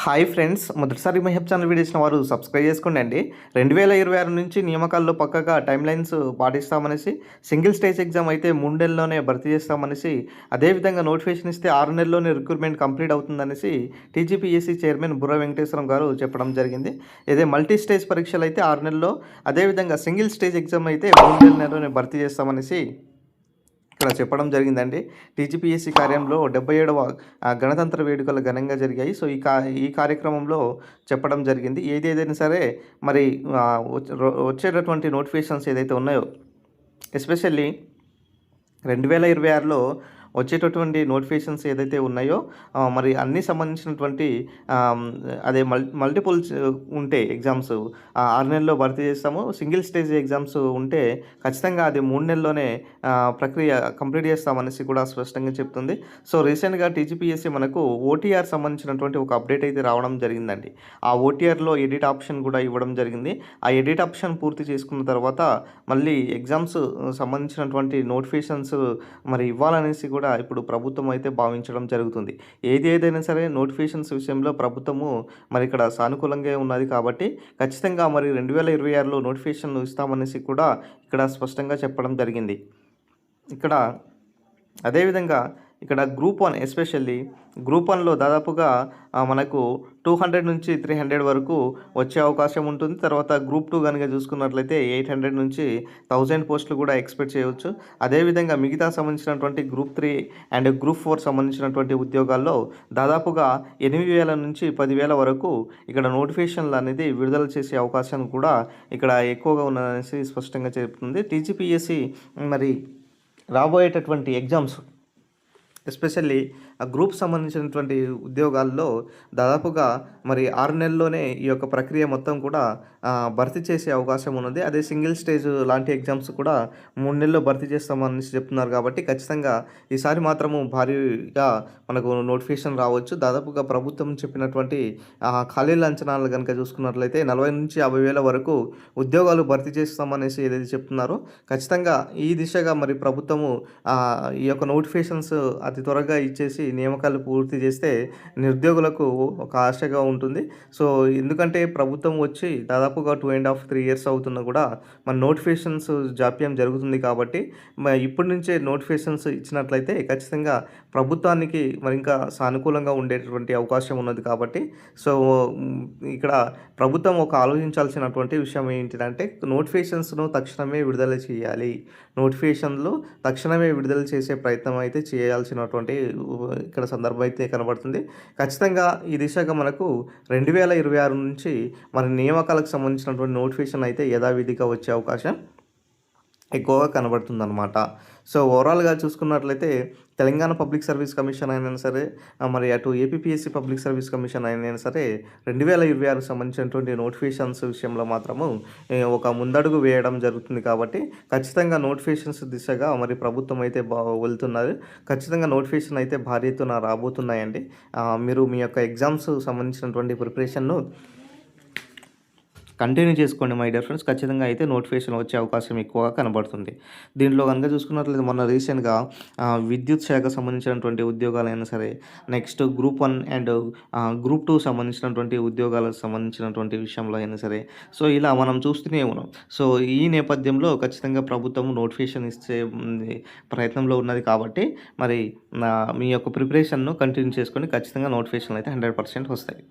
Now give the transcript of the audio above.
Hi friends, మొదటిసారి మహబ్ channel video ఇచ్చిన వారు సబ్స్క్రైబ్ చేసుకోండి అండి. 2026 నుంచి నియామకాల్లో పక్కగా టైమ్ లైన్స్ పాటిస్తామనేసి, సింగిల్ స్టేజ్ ఎగ్జామ్ అయితే 3 నెలల్లోనే భర్తీ చేస్తామనేసి, అదేవిధంగా నోటిఫికేషన్ ఇస్తే 6 నెలల్లోనే రిక్రూట్మెంట్ కంప్లీట్ అవుతుందనేసి టీజీపీఎస్సీ చైర్మన్ బుర్రా వెంకటేశ్వరం గారు చెప్పడం జరిగింది. ఇదే మల్టీ స్టేజ్ పరీక్షలు అయితే 6 నెలల్లో, అదేవిధంగా సింగిల్ స్టేజ్ ఎగ్జామ్ అయితే 3 నెలల్లోనే భర్తీ చేస్తామనేసి ఇక్కడ చెప్పడం జరిగిందండి. టీజీపీఎస్సీ కార్యంలో 77వ గణతంత్ర వేడుకలు ఘనంగా జరిగాయి. సో, ఈ కార్యక్రమంలో చెప్పడం జరిగింది. ఏదేదైనా సరే మరి వచ్చేటటువంటి నోటిఫికేషన్స్ ఏదైతే ఉన్నాయో, ఎస్పెషల్లీ 2026లో వచ్చేటటువంటి నోటిఫికేషన్స్ ఏదైతే ఉన్నాయో, మరి అన్నీ సంబంధించినటువంటి అదే మల్టిపుల్స్ ఉంటే ఎగ్జామ్స్ 6 నెలల్లో భర్తీ చేస్తాము. సింగిల్ స్టేజ్ ఎగ్జామ్స్ ఉంటే ఖచ్చితంగా అది 3 నెలల్లోనే ప్రక్రియ కంప్లీట్ చేస్తామనేసి కూడా స్పష్టంగా చెప్తుంది. సో, రీసెంట్గా టీజీపీఎస్సీ మనకు ఓటీఆర్ సంబంధించినటువంటి ఒక అప్డేట్ అయితే రావడం జరిగిందండి. ఆ ఓటీఆర్లో ఎడిట్ ఆప్షన్ కూడా ఇవ్వడం జరిగింది. ఆ ఎడిట్ ఆప్షన్ పూర్తి చేసుకున్న తర్వాత మళ్ళీ ఎగ్జామ్స్ సంబంధించినటువంటి నోటిఫికేషన్స్ మరి ఇవ్వాలనేసి కూడా ఇప్పుడు ప్రభుత్వం అయితే భావించడం జరుగుతుంది. ఏదైనా సరే నోటిఫికేషన్స్ విషయంలో ప్రభుత్వము మరి ఇక్కడ సానుకూలంగా ఉన్నది కాబట్టి ఖచ్చితంగా మరి 2026లో నోటిఫికేషన్ ఇస్తామనేసి కూడా ఇక్కడ స్పష్టంగా చెప్పడం జరిగింది. ఇక్కడ అదేవిధంగా ఇక్కడ గ్రూప్ 1 ఎస్పెషల్లీ గ్రూప్ 1లో దాదాపుగా మనకు 200 నుంచి 300 వరకు వచ్చే అవకాశం ఉంటుంది. తర్వాత గ్రూప్ 2 కనుక చూసుకున్నట్లయితే 800 నుంచి 1000 పోస్టులు కూడా ఎక్స్పెక్ట్ చేయవచ్చు. అదేవిధంగా మిగతా సంబంధించినటువంటి గ్రూప్ 3 అండ్ గ్రూప్ 4 సంబంధించినటువంటి ఉద్యోగాల్లో దాదాపుగా 8000 నుంచి 10,000 వరకు ఇక్కడ నోటిఫికేషన్లు అనేది విడుదల చేసే అవకాశం కూడా ఇక్కడ ఎక్కువగా ఉన్నదనేసి స్పష్టంగా చెప్తుంది. టీజీపీఎస్సీ మరి రాబోయేటటువంటి ఎగ్జామ్స్ ఎస్పెషల్లీ ఆ గ్రూప్ సంబంధించినటువంటి ఉద్యోగాల్లో దాదాపుగా మరి 6 నెలల్లోనే ఈ యొక్క ప్రక్రియ మొత్తం కూడా భర్తీ చేసే అవకాశం ఉన్నది. అదే సింగిల్ స్టేజ్ లాంటి ఎగ్జామ్స్ కూడా 3 నెలల్లో భర్తీ చేస్తామని చెప్తున్నారు కాబట్టి ఖచ్చితంగా ఈసారి మాత్రము భారీగా మనకు నోటిఫికేషన్ రావచ్చు. దాదాపుగా ప్రభుత్వం చెప్పినటువంటి ఖాళీల అంచనాలు కనుక చూసుకున్నట్లయితే 40 నుంచి 50,000 వరకు ఉద్యోగాలు భర్తీ చేస్తామనేసి ఏదైతే చెప్తున్నారో ఖచ్చితంగా ఈ దిశగా మరి ప్రభుత్వము ఈ యొక్క నోటిఫికేషన్స్ అతి త్వరగా ఇచ్చేసి నియామకాలు పూర్తి చేస్తే నిరుద్యోగులకు ఒక ఆశగా ఉంటుంది. సో, ఎందుకంటే ప్రభుత్వం వచ్చి దాదాపుగా 2.5-3 ఇయర్స్ అవుతున్నా కూడా మన నోటిఫికేషన్స్ జాప్యం జరుగుతుంది కాబట్టి ఇప్పటి నుంచే నోటిఫికేషన్స్ ఇచ్చినట్లయితే ఖచ్చితంగా ప్రభుత్వానికి మరి ఇంకా సానుకూలంగా ఉండేటటువంటి అవకాశం ఉన్నది కాబట్టి సో, ఇక్కడ ప్రభుత్వం ఒక ఆలోచించాల్సినటువంటి విషయం ఏంటిదంటే నోటిఫికేషన్స్ను తక్షణమే విడుదల చేయాలి. నోటిఫికేషన్లు తక్షణమే విడుదల చేసే ప్రయత్నం అయితే చేయాల్సినటువంటి ఇక్కడ సందర్భం అయితే కనబడుతుంది. ఖచ్చితంగా ఈ దిశగా మనకు 2026 నుంచి మన నియామకాలకు సంబంధించినటువంటి నోటిఫికేషన్ అయితే యథావిధిగా వచ్చే అవకాశం ఎక్కువగా కనబడుతుందన్నమాట. సో, ఓవరాల్గా చూసుకున్నట్లయితే తెలంగాణ పబ్లిక్ సర్వీస్ కమిషన్ అయినా సరే మరి అటు ఏపీపీఎస్సీ పబ్లిక్ సర్వీస్ కమిషన్ అయినా సరే 2026 సంబంధించినటువంటి నోటిఫికేషన్స్ విషయంలో మాత్రము ఒక ముందడుగు వేయడం జరుగుతుంది కాబట్టి ఖచ్చితంగా నోటిఫికేషన్స్ దిశగా మరి ప్రభుత్వం అయితే వెళ్తున్నది. ఖచ్చితంగా నోటిఫికేషన్ అయితే భారీ ఎత్తున రాబోతున్నాయండి. మీరు మీ యొక్క ఎగ్జామ్స్ సంబంధించినటువంటి ప్రిపరేషన్ను కంటిన్యూ చేసుకోండి మై డియర్ ఫ్రెండ్స్. ఖచ్చితంగా అయితే నోటిఫికేషన్ వచ్చే అవకాశం ఎక్కువగా కనబడుతుంది. దీంట్లో కనుక చూసుకున్నట్లయితే మొన్న రీసెంట్గా విద్యుత్ శాఖ సంబంధించినటువంటి ఉద్యోగాలైనా సరే, నెక్స్ట్ గ్రూప్ 1 అండ్ గ్రూప్ 2 సంబంధించినటువంటి ఉద్యోగాలకు సంబంధించినటువంటి విషయంలో అయినా సరే, సో ఇలా మనం చూస్తూనే ఉన్నాం. సో, ఈ నేపథ్యంలో ఖచ్చితంగా ప్రభుత్వం నోటిఫికేషన్ ఇచ్చే ప్రయత్నంలో ఉన్నది కాబట్టి మరి మీ యొక్క ప్రిపరేషన్ను కంటిన్యూ చేసుకొని ఖచ్చితంగా నోటిఫికేషన్లు అయితే 100% వస్తాయి.